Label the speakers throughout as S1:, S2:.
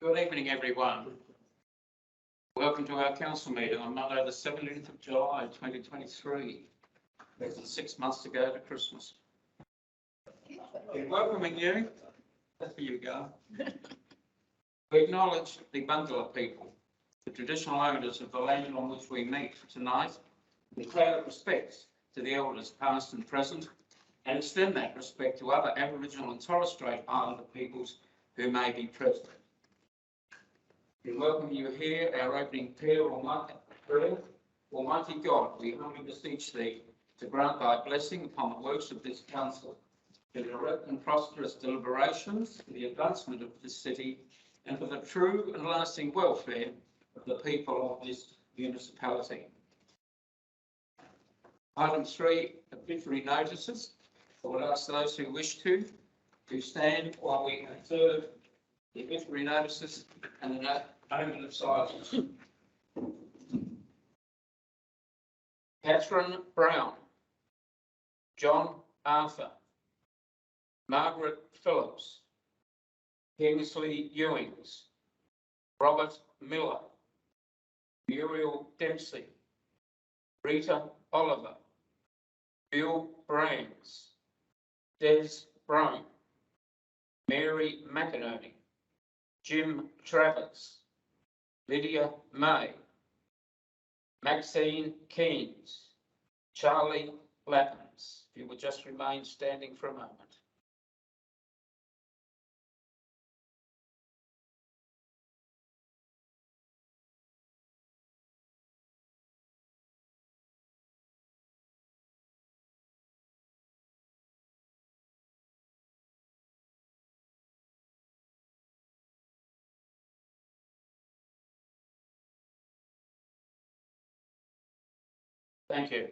S1: Good evening, everyone. Welcome to our council meeting on Monday, the 17th of July, 2023. Less than 6 months to go to Christmas. In welcoming you, there you go. We acknowledge the Bundjalung people, the traditional owners of the land on which we meet tonight, and declare our respect to the elders past and present, and extend that respect to other Aboriginal and Torres Strait Islander peoples who may be present. We welcome you here, our opening prayer. Almighty God, we humbly beseech thee to grant thy blessing upon the works of this council, to direct and prosperous deliberations for the advancement of this city and for the true and lasting welfare of the people of this municipality. Item 3, obituary notices. I would ask those who wish to stand while we observe the obituary notices and the moment of silence. Catherine Brown, John Arthur, Margaret Phillips, Kingsley Ewings, Robert Miller, Muriel Dempsey, Rita Oliver, Bill Brains, Des Brown, Mary McInerney, Jim Travers, Lydia May, Maxine Keynes, Charlie Lappins. If you would just remain standing for a moment. Thank you.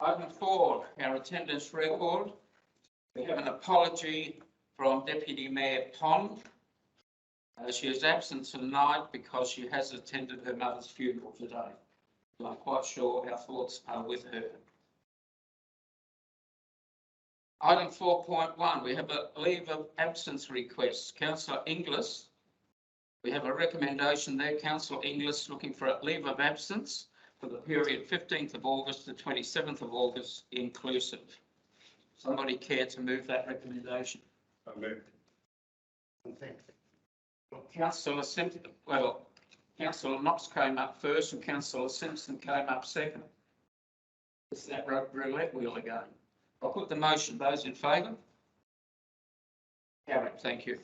S1: Item 4, our attendance record. We have an apology from Deputy Mayor Pond. She is absent tonight because she has attended her mother's funeral today. I'm quite sure our thoughts are with her. Item 4.1, we have a leave of absence request. Councillor Inglis, we have a recommendation there. Councillor Inglis looking for a leave of absence for the period 15th of August to 27th of August inclusive. Somebody care to move that recommendation?
S2: I move.
S1: Councillor Simpson, well, Councillor Knox came up first and Councillor Simpson came up second. It's that roulette wheel again. I'll put the motion. Those in favour? Carried. Thank you.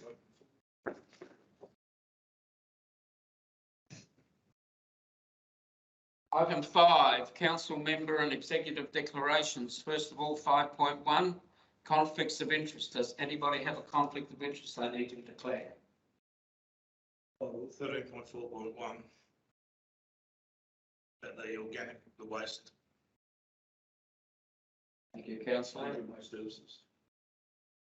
S1: Item 5, council member and executive declarations. First of all, 5.1, conflicts of interest. Does anybody have a conflict of interest they need to declare?
S2: 13.4.1, that the organic, the waste.
S1: Thank you, councillor.
S2: Waste services.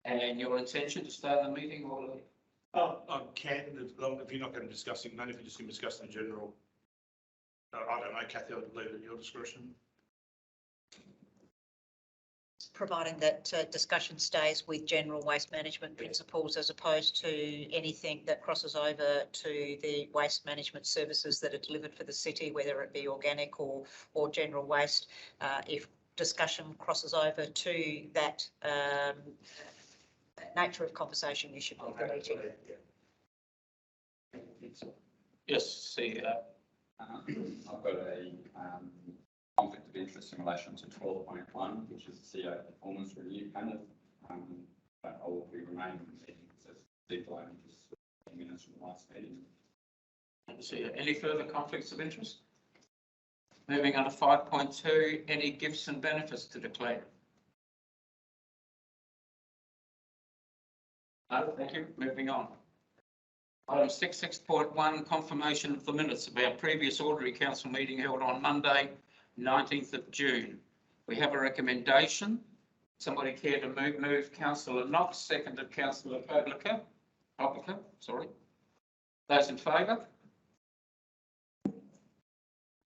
S1: And your intention to stay in the meeting or?
S2: I can, if you're not going to discuss it, if you're just going to discuss in general. I don't know, Kathy, I would leave it at your discretion.
S3: Providing that discussion stays with general waste management principles as opposed to anything that crosses over to the waste management services that are delivered for the city, whether it be organic or general waste. If discussion crosses over to that nature of conversation, you should leave the meeting.
S1: Yes, see.
S4: I've got a conflict of interest in relation to 12.1, which is the CEO performance review panel. But I will be remaining in the meeting because it's only just 10 minutes from the last meeting.
S1: See, any further conflicts of interest? Moving on to 5.2, any gifts and benefits to declare? No, thank you. Moving on. Item 6.1, confirmation of the minutes of our previous ordinary council meeting held on Monday, 19th of June. We have a recommendation. Somebody care to move Councillor Knox, seconded Councillor Koblica. Sorry. Those in favour?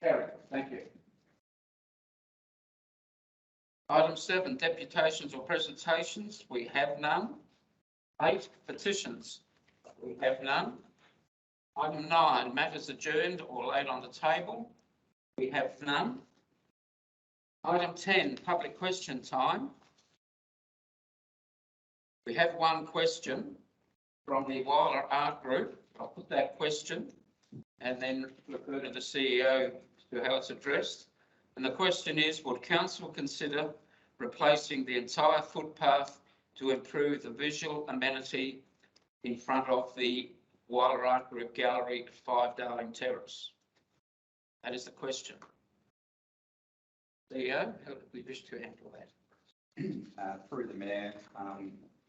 S1: Carried. Thank you. Item 7, deputations or presentations, we have none. 8, petitions, we have none. Item 9, matters adjourned or laid on the table, we have none. Item 10, public question time. We have one question from the Whyalla Art Group. I'll put that question and then refer to the CEO to how it's addressed. And the question is, would council consider replacing the entire footpath to improve the visual amenity in front of the Whyalla Art Group Gallery at 5 Darling Terrace? That is the question. CEO, how do we wish to handle that?
S4: Through the Mayor,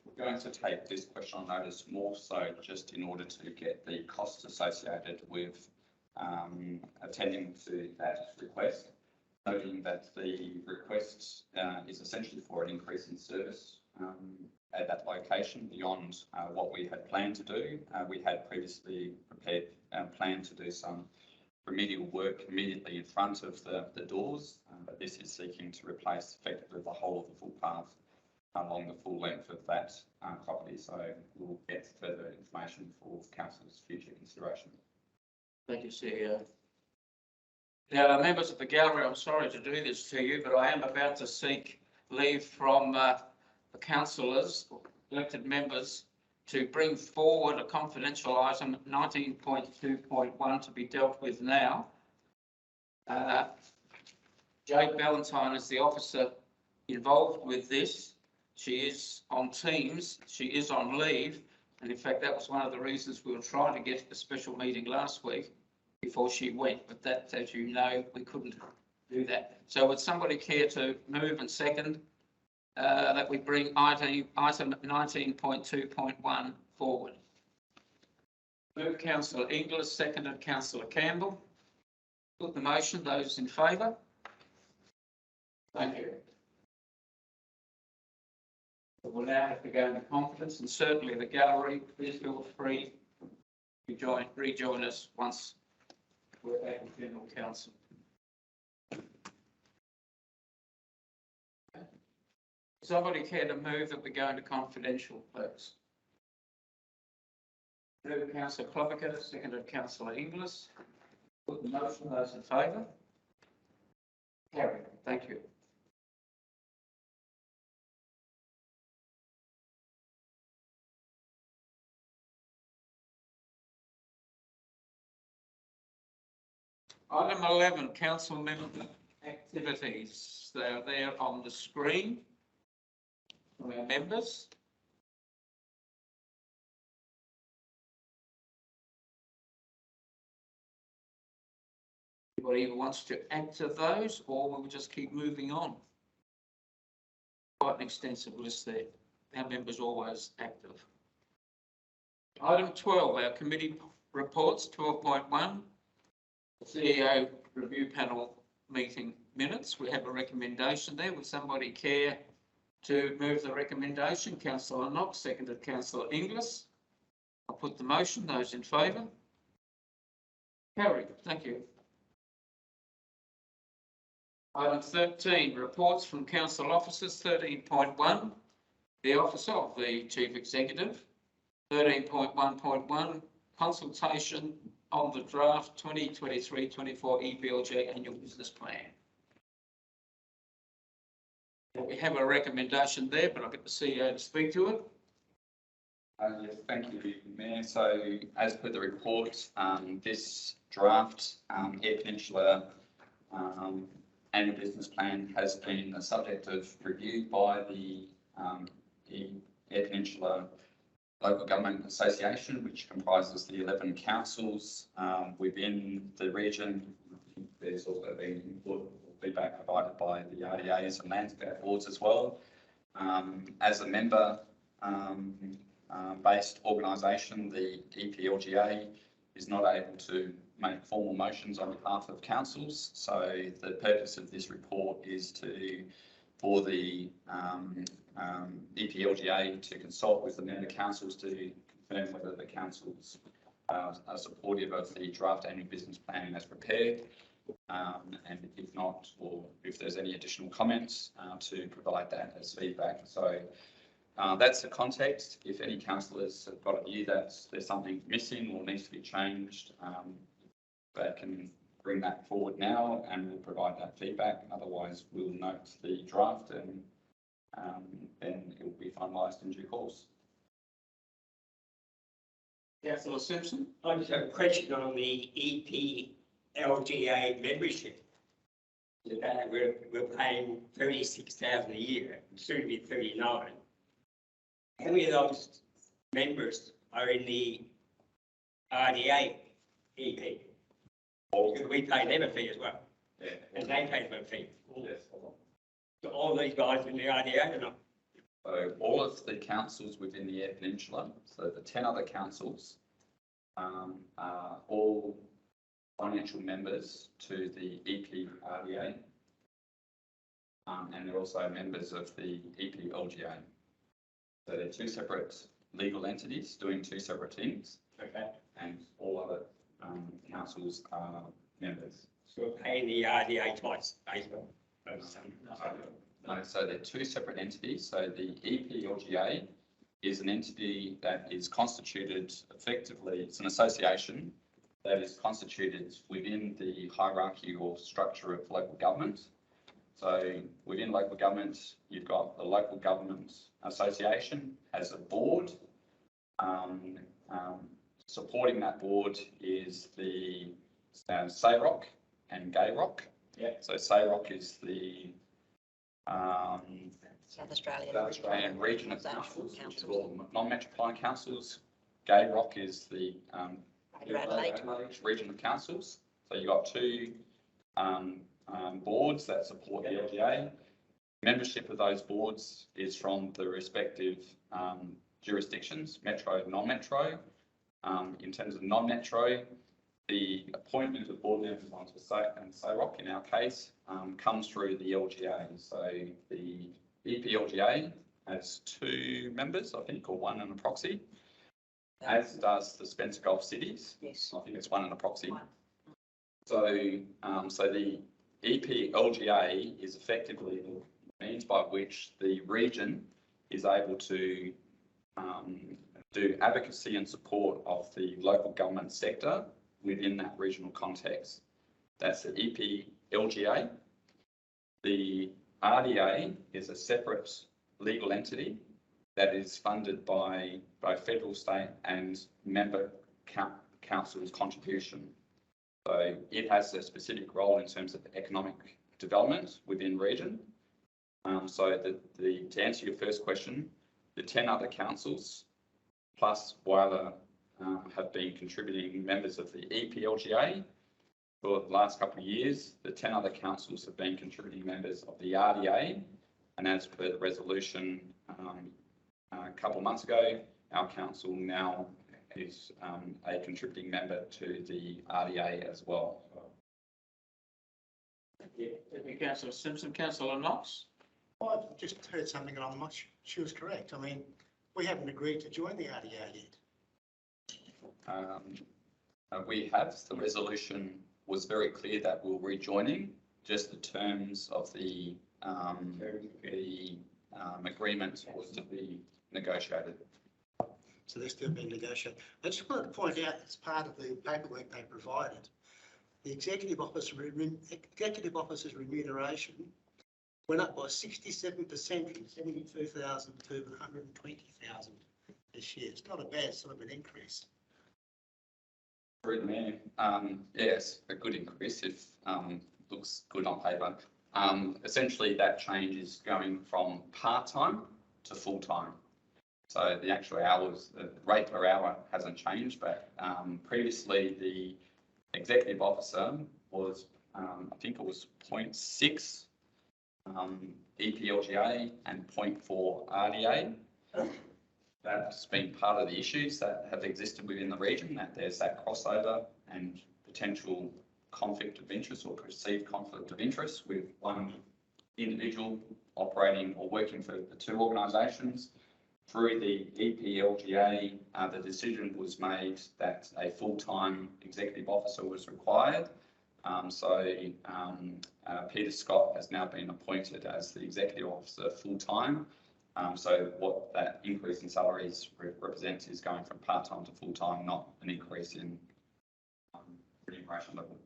S4: we're going to take this question on notice more so just in order to get the costs associated with attending to that request, noting that the request is essentially for an increase in service at that location beyond what we had planned to do. We had previously prepared planned to do some remedial work immediately in front of the doors, but this is seeking to replace effectively the whole of the footpath along the full length of that property. So we'll get further information for council's future consideration.
S1: Thank you, CEO. Now, members of the gallery, I'm sorry to do this to you, but I am about to seek leave from the councillors, elected members, to bring forward a confidential item 19.2.1 to be dealt with now. Jade Ballantyne is the officer involved with this. She is on Teams, she is on leave, and in fact that was one of the reasons we were trying to get a special meeting last week before she went, but that, as you know, we couldn't do that. So would somebody care to move and second that we bring item 19.2.1 forward? Move Councillor Inglis, seconded Councillor Campbell. Put the motion, those in favour? Thank you. We'll now have to go into confidence, and certainly the gallery, please feel free to rejoin us once we're back in General Council. Somebody care to move that we go into confidential, please? Move Councillor Clopiker, seconded Councillor Inglis. Put the motion, those in favour? Carried. Thank you. Item 11, council member activities. They are there on the screen from our members. Anybody who wants to add to those, or we'll just keep moving on? Quite an extensive list there. Our members always active. Item 12, our committee reports, 12.1. CEO review panel meeting minutes. We have a recommendation there. Would somebody care to move the recommendation? Councillor Knox, seconded Councillor Inglis. I'll put the motion. Those in favour? Carried. Thank you. Item 13, reports from council officers. 13.1, the office of the Chief Executive. 13.1.1, consultation on the draft 2023-24 EPLG annual business plan. We have a recommendation there, but I'll get the CEO to speak to it.
S4: Yes, thank you, Mayor. So, as per the report, this draft Eyre Peninsula annual business plan has been a subject of review by the Eyre Peninsula Local Government Association, which comprises the 11 councils within the region. There's also been input or feedback provided by the RDAs and landscape boards as well. As a member based organisation, the EPLGA is not able to make formal motions on behalf of councils. So the purpose of this report is for the EPLGA to consult with the member councils to confirm whether the councils are supportive of the draft annual business plan as prepared. and if not, or if there's any additional comments, to provide that as feedback. So that's the context. If any councillors have got a view that there's something missing or needs to be changed, they can bring that forward now and we'll provide that feedback. Otherwise, we'll note the draft and then it will be finalised in due course.
S1: Councillor Simpson?
S5: I just have a question on the EPLGA membership. We're paying 36,000 a year, soon to be 39. How many of those members are in the RDA EP? Because we pay them a fee as well,
S4: Yeah.
S5: and they pay them a fee.
S4: Yes.
S5: So all these guys in the RDA or not?
S4: So all of the councils within the Eyre Peninsula, so the 10 other councils, are all financial members to the EPRDA, and they're also members of the EPLGA. So they're two separate legal entities doing two separate things,
S5: Okay.
S4: and all other councils are members.
S5: So we're paying the RDA twice, basically.
S4: No, so they're two separate entities. So the EPLGA is an entity that is constituted effectively, it's an association that is constituted within the hierarchy or structure of local government. So within local government, you've got the local government association as a board. Supporting that board is the SAROC and GayRock.
S5: Yeah.
S4: So SAROC is the
S3: South Australia.
S4: South Australian region of
S3: Council.
S4: councils, which is all non-metropolitan councils. GayRock is the
S3: Greater Adelaide.
S4: region of councils. So you've got two boards that support the LGA. Membership of those boards is from the respective jurisdictions, metro and non-metro. In terms of non-metro, the appointment of board members onto SAROC in our case comes through the LGA. So the EPLGA has two members, I think, or one and a proxy, as does the Spencer Gulf Cities.
S3: Yes.
S4: I think it's one and a proxy.
S3: One.
S4: So, so the EPLGA is effectively the means by which the region is able to do advocacy and support of the local government sector within that regional context. That's the EPLGA. The RDA is a separate legal entity that is funded by both federal, state and member council's contribution. So it has a specific role in terms of economic development within region. So to answer your first question, the 10 other councils plus Whyalla have been contributing members of the EPLGA for the last couple of years. The 10 other councils have been contributing members of the RDA, and as per the resolution a couple of months ago, our council now is a contributing member to the RDA as well.
S1: Thank you, Councillor Simpson. Councillor Knox?
S6: Well, I've just heard something and I'm not sure she was correct. I mean, we haven't agreed to join the RDA yet.
S4: We have, the resolution was very clear that we're rejoining, just the terms of the agreement was to be negotiated.
S6: So they're still being negotiated. I just wanted to point out, as part of the paperwork they provided, the executive officer's remuneration went up by 67% from 72,000 to 120,000 this year. It's not a bad sort of an increase.
S4: Yes, a good increase if looks good on paper. Essentially, that change is going from part-time to full-time. So the actual hours, the rate per hour hasn't changed, but previously the executive officer was, I think it was 0.6 EPLGA and 0.4 RDA. That's been part of the issues that have existed within the region, that there's that crossover and potential conflict of interest or perceived conflict of interest with one individual operating or working for the two organisations. Through the EPLGA, the decision was made that a full-time executive officer was required. Peter Scott has now been appointed as the executive officer full-time. So what that increase in salaries represents is going from part-time to full-time, not an increase in remuneration level.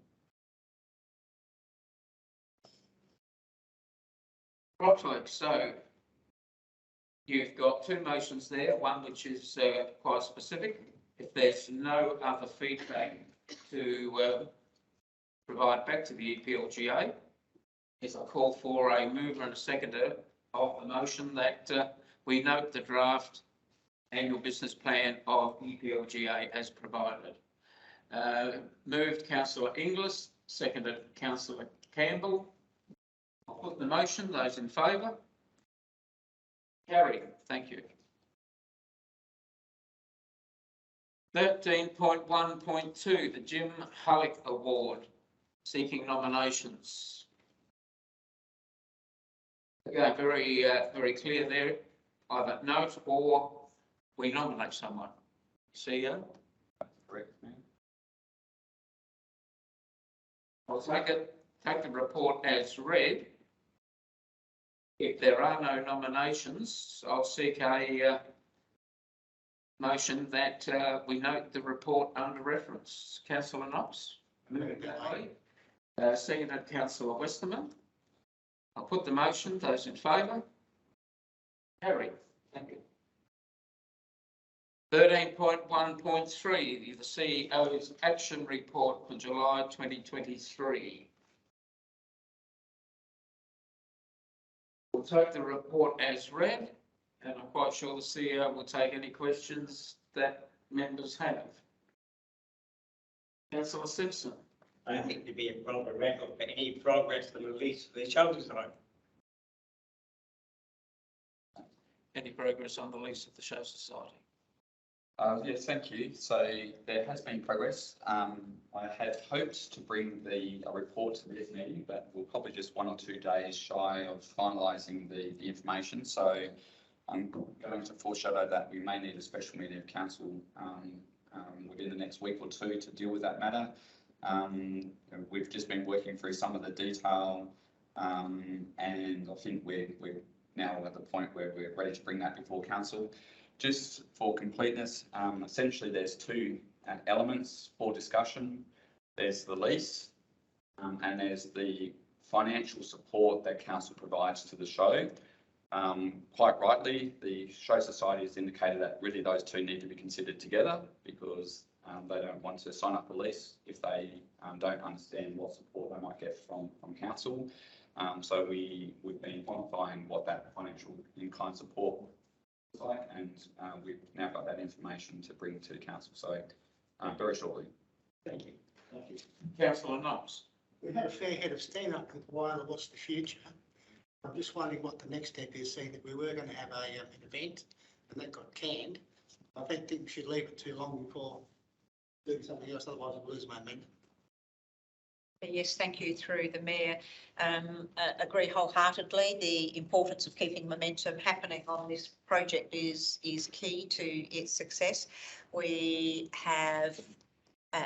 S1: Right, so you've got two motions there, one which is quite specific. If there's no other feedback to provide back to the EPLGA, is I call for a mover and a seconder of the motion that we note the draft annual business plan of EPLGA as provided. Moved Councillor Inglis, seconded Councillor Campbell. I'll put the motion. Those in favour? Carried. Thank you. 13.1.2, the Jim Hullick Award, seeking nominations. Again, very clear there. Either note or we nominate someone. CEO?
S4: Correct.
S1: I'll take the report as read. If there are no nominations, I'll seek a motion that we note the report under reference. Councillor Knox? Seconded Councillor Westerman. I'll put the motion. Those in favour? Carried. Thank you. 13.1.3, the CEO's action report for July 2023. We'll take the report as read, and I'm quite sure the CEO will take any questions that members have. Councillor Simpson.
S5: I think to be a proper record for any progress on the lease of the shelter site.
S1: Any progress on the lease of the Show Society?
S4: Yes, thank you. So there has been progress. I had hoped to bring a report to this meeting, but we're probably just 1 or 2 days shy of finalising the information. So I'm going to foreshadow that we may need a special meeting of council within the next week or two to deal with that matter. We've just been working through some of the detail, and I think we're now at the point where we're ready to bring that before council. Just for completeness, essentially there's two elements for discussion. There's the lease, and there's the financial support that council provides to the show. Quite rightly, the Show Society has indicated that really those two need to be considered together, because they don't want to sign up a lease if they don't understand what support they might get from council. So we've been quantifying what that financial in-kind support is like, and we've now got that information to bring to council. So very shortly.
S1: Thank you. Thank you. Councillor Knox.
S6: We had a fair head of steam up with Whyalla. What's the future? I'm just wondering what the next step is, seeing that we were going to have an event and that got canned. I don't think we should leave it too long before doing something else, otherwise we'll lose momentum.
S3: Yes, thank you through the Mayor. Agree wholeheartedly. The importance of keeping momentum happening on this project is key to its success. We have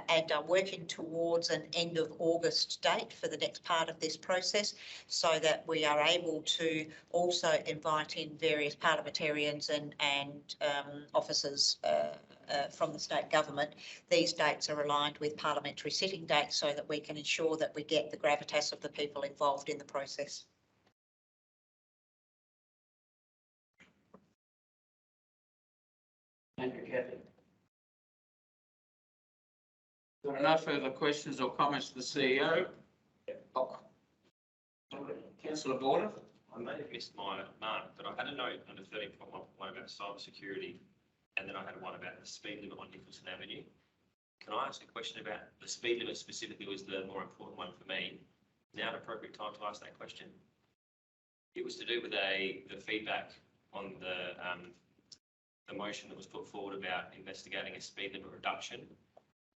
S3: and are working towards an end of August date for the next part of this process, so that we are able to also invite in various parliamentarians and officers from the state government. These dates are aligned with parliamentary sitting dates, so that we can ensure that we get the gravitas of the people involved in the process.
S1: Thank you, Cathy. There are no further questions or comments to the CEO. Oh. Councillor Border.
S7: I may have missed my mark, but I had a note under 13.1 about cyber security, and then I had one about the speed limit on Nicholson Avenue. Can I ask a question about the speed limit specifically? Was the more important one for me. Now an appropriate time to ask that question? It was to do with the feedback on the motion that was put forward about investigating a speed limit reduction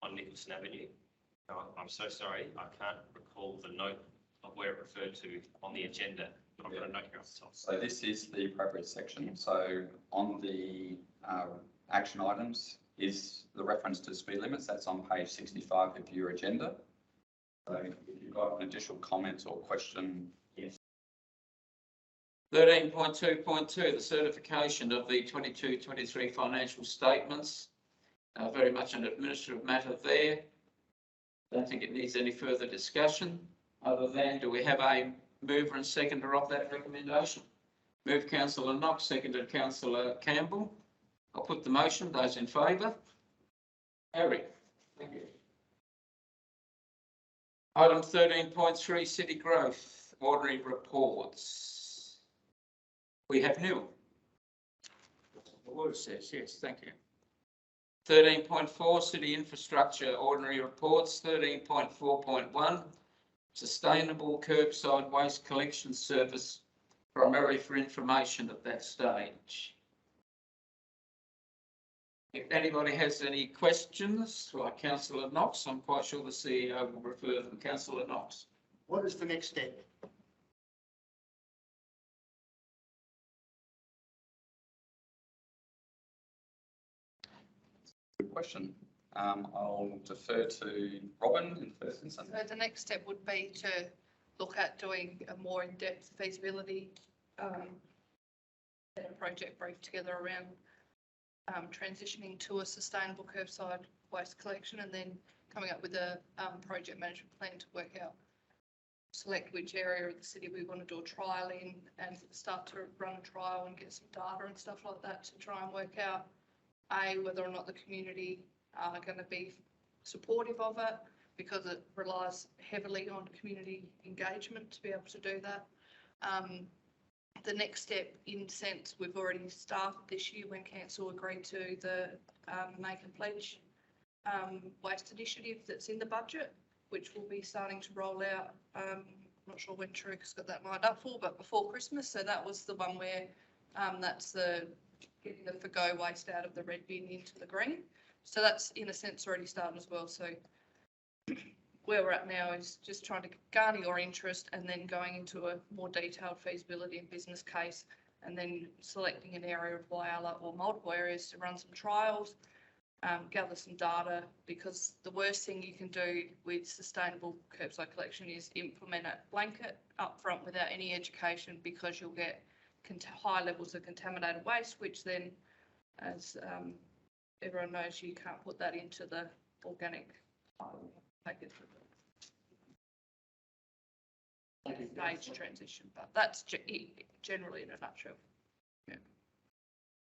S7: on Nicholson Avenue. I'm so sorry, I can't recall the note of where it referred to on the agenda, but I've got a note here off the top.
S4: So this is the appropriate section. So on the action items is the reference to speed limits. That's on page 65 of your agenda. So if you've got an additional comment or question,
S1: 13.2.2, the certification of the 22-23 financial statements. Very much an administrative matter there. Don't think it needs any further discussion, other than do we have a mover and seconder of that recommendation? Moved Councillor Knox, seconded Councillor Campbell. I'll put the motion. Those in favour? Carried. Thank you. Item 13.3, City Growth, Ordinary Reports. We have nil. The word says, yes, thank you. 13.4, City Infrastructure, Ordinary Reports. 13.4.1, Sustainable Curbside Waste Collection Service, primarily for information at that stage. If anybody has any questions, like Councillor Knox, I'm quite sure the CEO will refer them. Councillor Knox.
S6: What is the next step?
S4: good question. I'll defer to Robin in the first instance.
S8: So the next step would be to look at doing a more in-depth feasibility and a project brief together around transitioning to a sustainable curbside waste collection, and then coming up with a project management plan to work out, select which area of the city we want to do a trial in, and start to run a trial and get some data and stuff like that to try and work out whether or not the community are going to be supportive of it, because it relies heavily on community engagement to be able to do that. The next step, in sense, we've already started this year when council agreed to the Make and Pledge waste initiative that's in the budget, which will be starting to roll out. I'm not sure when Truca's got that lined up for, but before Christmas. So that was the one where that's the getting the for-go waste out of the red bin into the green. So that's in a sense already started as well. So where we're at now is just trying to garner your interest and then going into a more detailed feasibility and business case, and then selecting an area of Whyalla or multiple areas to run some trials, gather some data, because the worst thing you can do with sustainable curbside collection is implement it blanket up front without any education, because you'll get high levels of contaminated waste, which then, as everyone knows, you can't put that into the organic package. Stage transition, but that's generally in a nutshell. Yeah.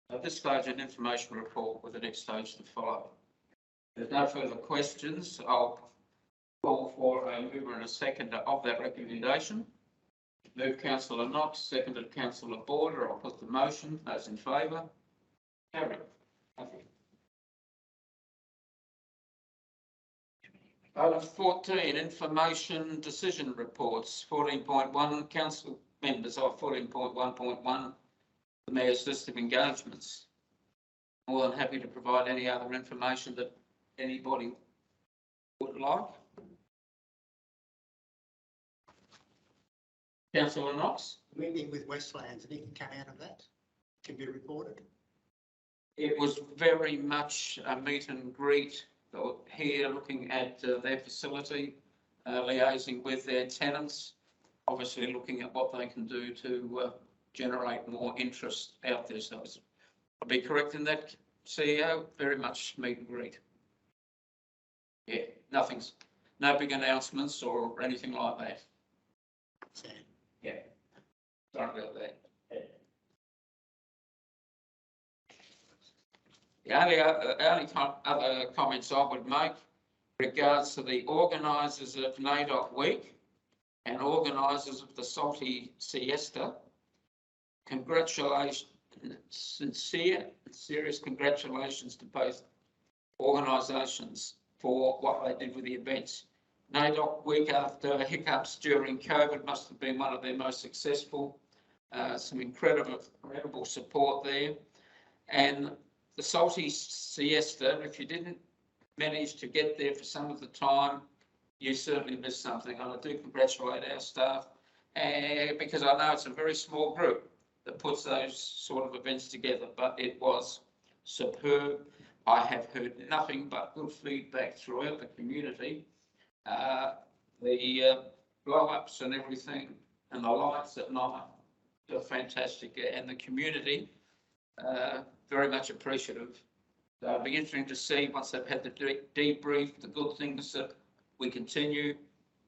S1: At this stage, an information report with the next stage to follow. If there's no further questions, I'll call for a mover and a seconder of that recommendation. Move Councillor Knox, seconded Councillor Border. I'll put the motion. Those in favour? Carried. Thank you. Item 14, information decision reports. 14.1, council members of 14.1.1, the Mayor's list of engagements. More than happy to provide any other information that anybody would like. Councillor Knox.
S6: Meeting with Westlands, anything come out of that can be reported?
S1: It was very much a meet and greet. Here, looking at their facility, liaising with their tenants, obviously looking at what they can do to generate more interest out there. So I'll be correct in that, CEO, very much meet and greet. Yeah, no big announcements or anything like that.
S6: So,
S1: Yeah, sorry about that. The only other comments I would make regards to the organisers of NAIDOC Week and organisers of the Salty Siesta, congratulations, sincere and serious congratulations to both organisations for what they did with the events. NAIDOC Week, after hiccups during COVID, must have been one of their most successful. Some incredible support there. And the Salty Siesta, if you didn't manage to get there for some of the time, you certainly missed something. And I do congratulate our staff, because I know it's a very small group that puts those sort of events together, but it was superb. I have heard nothing but good feedback throughout the community. the blow-ups and everything, and the lights at night are fantastic, and the community very much appreciative. It'll be interesting to see once they've had the debrief, the good things that we continue,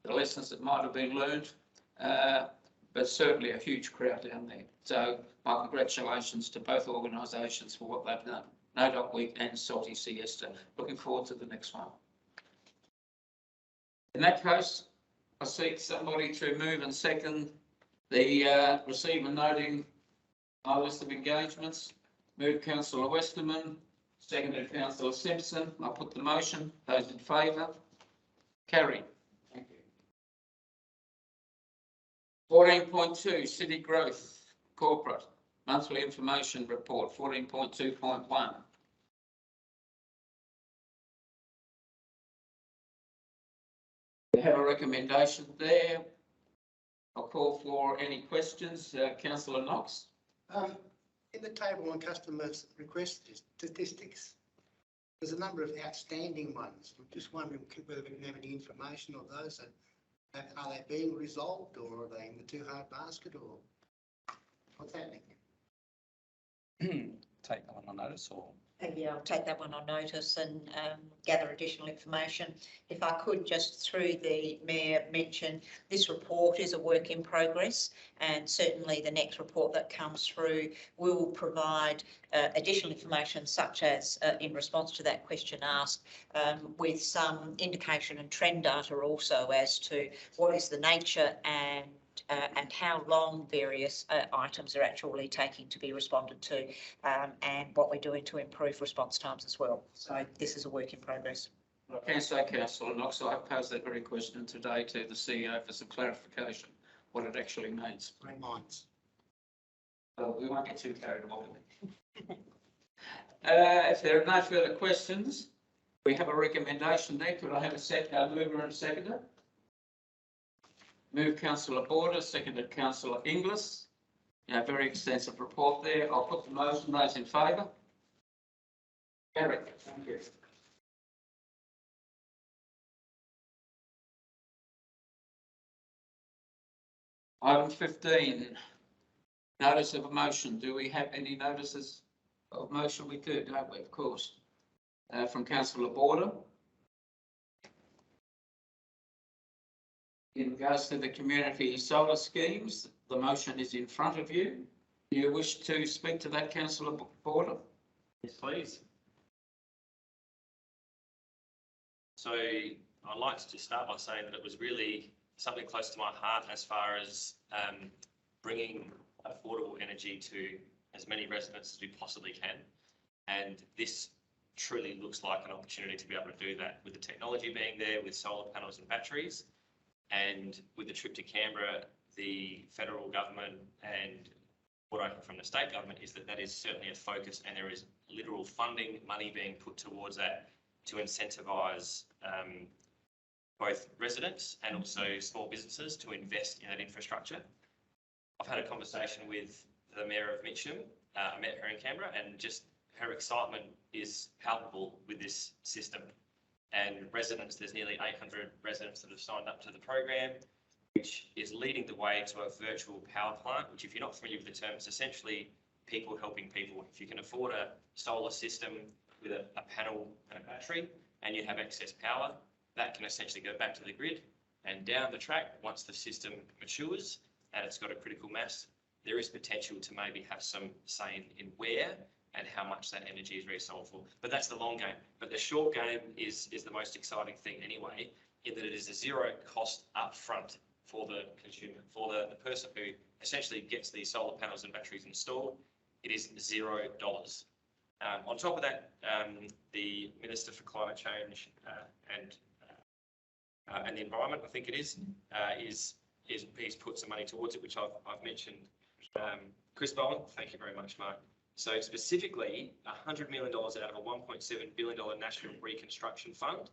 S1: the lessons that might have been learned, but certainly a huge crowd down there. So my congratulations to both organisations for what they've done. No Dot Week and Salty Siesta. Looking forward to the next one. In that case, I seek somebody to move and second the receive and noting my list of engagements. Move Councillor Westerman, seconded Councillor Simpson. I put the motion. Those in favour? Carried. Thank you. 14.2 City Growth Corporate Monthly Information Report. 14.2.1. We have a recommendation there. I'll call for any questions. Councillor Knox.
S6: In the table on customers' request statistics, there's a number of outstanding ones. I'm just wondering whether we can have any information on those. Are they being resolved, or are they in the too hard basket, or what's happening?
S4: Take that one on notice, or?
S3: Yeah, I'll take that one on notice and gather additional information. If I could just, through the Mayor, mention this report is a work in progress, and certainly the next report that comes through will provide additional information, such as in response to that question asked, with some indication and trend data also as to what is the nature and how long various items are actually taking to be responded to, and what we're doing to improve response times as well. So this is a work in progress.
S1: I can say, Councillor Knox, I posed that very question today to the CEO for some clarification, what it actually means.
S6: Great minds.
S1: Well, we won't get too carried away. If there are no further questions, we have a recommendation there. Could I have a mover and seconder? Move Councillor Border, seconded Councillor Inglis. Very extensive report there. I'll put the motion. Those in favour? Carried. Thank you. Item 15, notice of a motion. Do we have any notices of motion? We do, don't we? Of course. From Councillor Border. In regards to the community solar schemes, the motion is in front of you. Do you wish to speak to that, Councillor Border?
S7: Yes, please. So I'd like to just start by saying that it was really something close to my heart as far as bringing affordable energy to as many residents as we possibly can. And this truly looks like an opportunity to be able to do that with the technology being there, with solar panels and batteries. And with the trip to Canberra, the federal government and what I hear from the state government is that that is certainly a focus, and there is literal funding, money being put towards that to incentivise both residents and also small businesses to invest in that infrastructure. I've had a conversation with the Mayor of Mitcham. I met her in Canberra, and just her excitement is palpable with this system. And residents, there's nearly 800 residents that have signed up to the program, which is leading the way to a virtual power plant, which, if you're not familiar with the term, is essentially people helping people. If you can afford a solar system with a panel and a battery, and you have excess power, that can essentially go back to the grid. And down the track, once the system matures and it's got a critical mass, there is potential to maybe have some say in where and how much that energy is resold for. But that's the long game. But the short game is the most exciting thing anyway, in that it is a zero cost upfront for the consumer, for the person who essentially gets these solar panels and batteries installed. It is $0. On top of that, the Minister for Climate Change and the Environment, I think it is he's put some money towards it, which I've mentioned. Chris Bowen, thank you very much, Mark. So specifically, $100 million out of a $1.7 billion National Reconstruction Fund.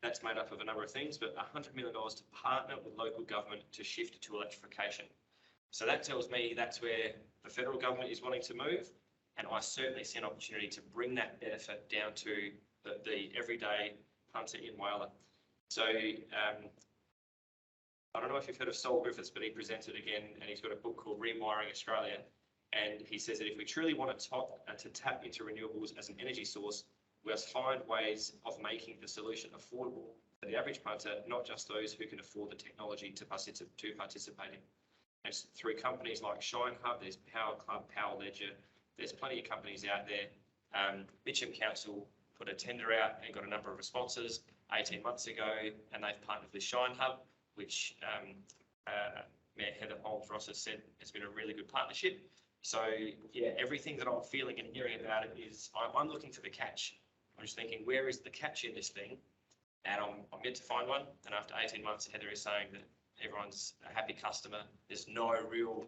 S7: That's made up of a number of things, but $100 million to partner with local government to shift to electrification. So that tells me that's where the federal government is wanting to move, and I certainly see an opportunity to bring that benefit down to the everyday punter in Whyalla. So I don't know if you've heard of Sol Griffiths, but he presented again, and he's got a book called Rewiring Australia. And he says that if we truly want to tap into renewables as an energy source, we must find ways of making the solution affordable for the average punter, not just those who can afford the technology to participate in. And through companies like Shine Hub, there's Power Club, Power Ledger, there's plenty of companies out there. Mitcham Council put a tender out and got a number of responses 18 months ago, and they've partnered with Shine Hub, which Mayor Heather Holmes-Ross has said has been a really good partnership. So yeah, everything that I'm feeling and hearing about it is I'm looking for the catch. I'm just thinking, where is the catch in this thing? And I'm yet to find one. And after 18 months, Heather is saying that everyone's a happy customer. There's no real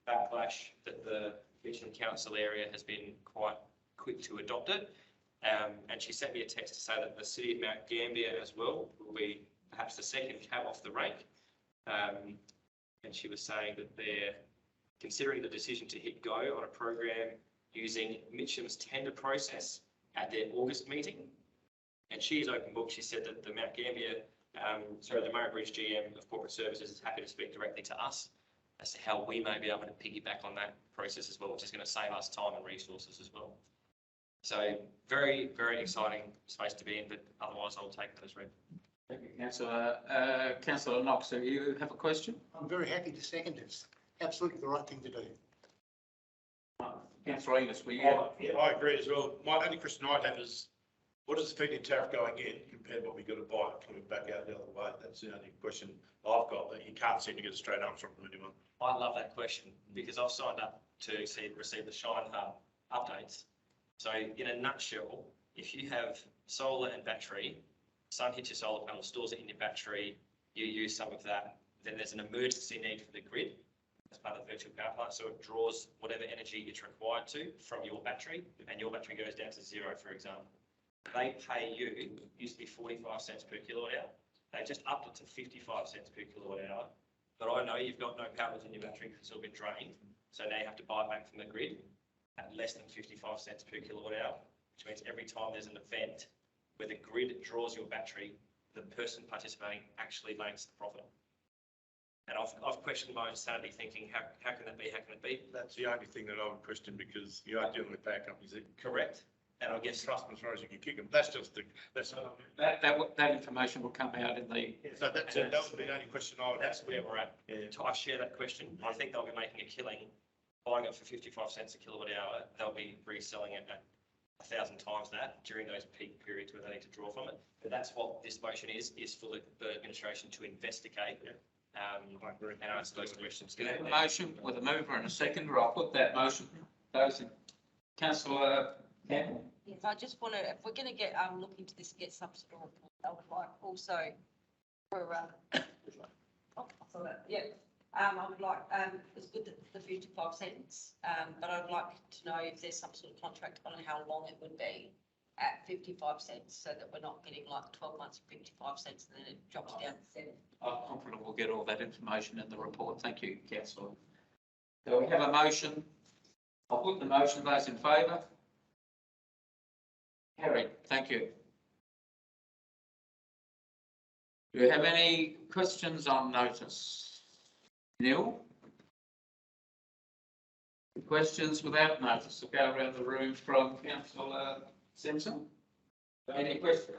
S7: backlash, that the Mitcham Council area has been quite quick to adopt it. And she sent me a text to say that the City of Mount Gambier as well will be perhaps the second cab off the rank. And she was saying that they're considering the decision to hit go on a program using Mitcham's tender process at their August meeting. And she's open book. She said that the Mount Gambier, the Murray Bridge GM of Corporate Services is happy to speak directly to us as to how we may be able to piggyback on that process as well, which is going to save us time and resources as well. So very, very exciting space to be in, but otherwise I'll take that as read.
S1: Thank you, Councillor. Councillor Knox, do you have a question?
S6: I'm very happy to second this. Absolutely the right thing to do.
S1: Councillor Enos, will you?
S2: Yeah, I agree as well. My only question I'd have is, what is the feed-in tariff going in compared to what we got to buy coming back out the other way? That's the only question I've got, that you can't seem to get a straight answer from anyone.
S7: I love that question because I've signed up to receive the Shine Hub updates. So in a nutshell, if you have solar and battery, sun hits your solar panel, stores it in your battery, you use some of that, then there's an emergency need for the grid as part of the virtual power plant. So it draws whatever energy it's required to from your battery, and your battery goes down to zero, for example. They pay you, it used to be 45 cents per kilowatt hour. They just upped it to 55 cents per kilowatt hour. But I know you've got no power in your battery because it's all been drained. So now you have to buy it back from the grid at less than 55 cents per kilowatt hour, which means every time there's an event where the grid draws your battery, the person participating actually makes the profit. And I've questioned my own sanity, thinking, how can that be? How can it be?
S2: That's the only thing that I would question, because you are dealing with power companies.
S7: Correct. And I guess
S2: trust them as far as you can kick them. That's just the, that's
S1: That information will come out in the.
S2: so that's that would be the only question I would
S7: that's
S2: ask.
S7: where we're at.
S2: Yeah.
S7: I share that question. I think they'll be making a killing buying it for 55 cents a kilowatt hour. They'll be reselling it at 1,000 times that during those peak periods where they need to draw from it. But that's what this motion is for the administration to investigate.
S2: Yeah.
S7: I agree. And answer those questions.
S1: We have a motion with a mover and a seconder. I'll put that motion. Those in. Councillor Campbell.
S9: Yes, I just want to, if we're going to get, look into this, get some sort of report, I would like also for, I would like, it's good that the 55 cents, but I'd like to know if there's some sort of contract on how long it would be at 55 cents, so that we're not getting like 12 months of 55 cents and then it drops down to 7.
S1: I'm confident we'll get all that information in the report. Thank you, Councillor. So we have a motion. I'll put the motion. Those in favour? Carried. Thank you. Do you have any questions on notice? Neil? Questions without notice? We'll go around the room from Councillor Simpson. Any questions?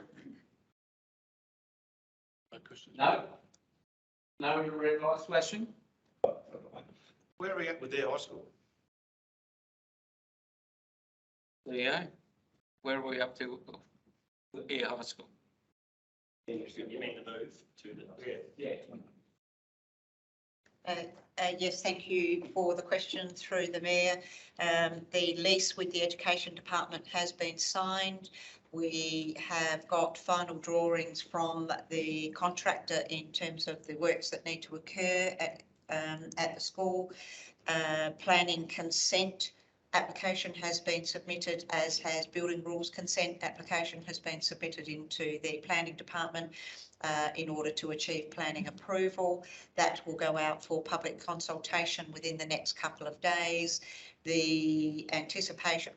S2: No question.
S1: No? No red lights flashing?
S2: Where are we at with their high school?
S1: There you go. Where are we up to with Air High School?
S7: You mean the move to the?
S1: Yeah.
S3: Yes, thank you for the question through the Mayor. The lease with the Education Department has been signed. We have got final drawings from the contractor in terms of the works that need to occur at the school. Planning consent application has been submitted, as has building rules consent application has been submitted into the planning department in order to achieve planning approval. That will go out for public consultation within the next couple of days. The anticipation,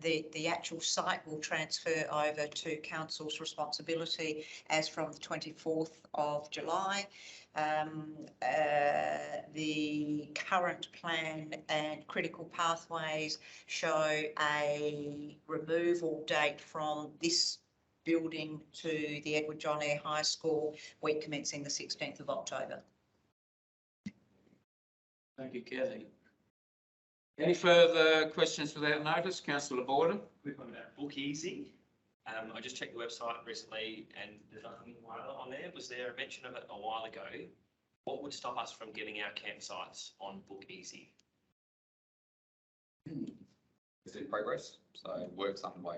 S3: the actual site will transfer over to council's responsibility as from the 24th of July. The current plan and critical pathways show a removal date from this building to the Edward John Eyre High School week commencing the 16th of October.
S1: Thank you, Kathy. Any further questions without notice? Councillor Border?
S7: Quick one about Book Easy. I just checked the website recently and there's nothing Whyalla on there. Was there a mention of it a while ago? What would stop us from getting our campsites on Book Easy?
S4: It's in progress, so work's underway.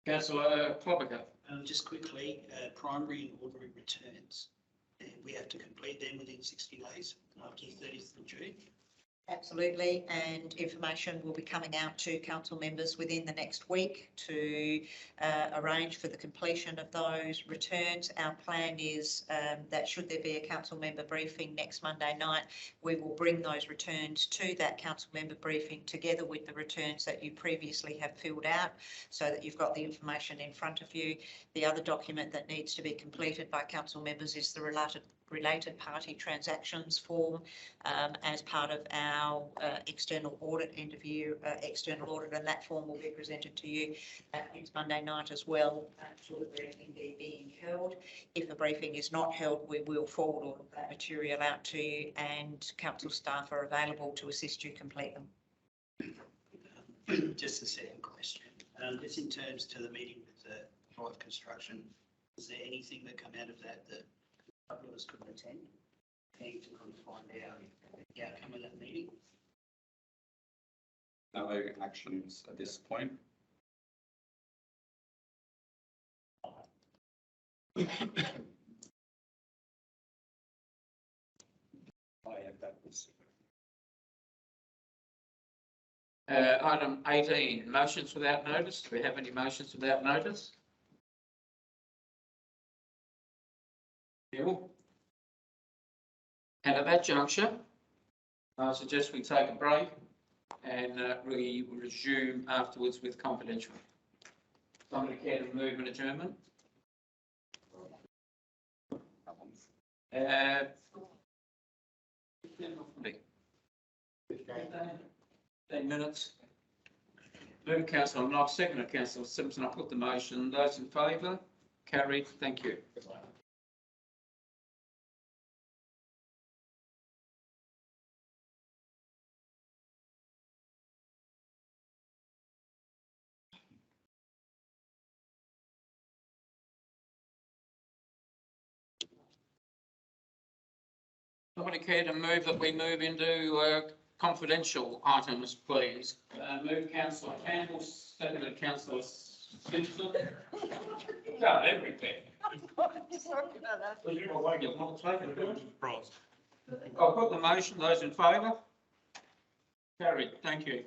S1: Councillor Clobbecker?
S10: Just quickly, primary and ordinary returns. And we have to complete them within 60 days after the 30th of June.
S3: Absolutely, and information will be coming out to council members within the next week to arrange for the completion of those returns. Our plan is that should there be a council member briefing next Monday night, we will bring those returns to that council member briefing together with the returns that you previously have filled out so that you've got the information in front of you. The other document that needs to be completed by council members is the related party transactions form as part of our external audit end of year external audit, and that form will be presented to you next Monday night as well, should the briefing be being held. If the briefing is not held, we will forward all of that material out to you, and council staff are available to assist you complete them.
S10: Just a second question. Just in terms to the meeting with the Life Construction, is there anything that come out of that that a couple of us couldn't attend? Keen to find out the outcome of that meeting.
S4: No actions at this point.
S1: Item 18, motions without notice. Do we have any motions without notice? Bill? And at that juncture, I suggest we take a break and we resume afterwards with confidential. Somebody care to move an adjournment? 10 minutes. Move Councillor Knox, second Councillor Simpson. I put the motion. Those in favour? Carried. Thank you. Somebody care to move that we move into confidential items, please? Move Councillor Campbell, seconded Councillor Simpson. Done everything. I'll put the motion. Those in favour? Carried. Thank you.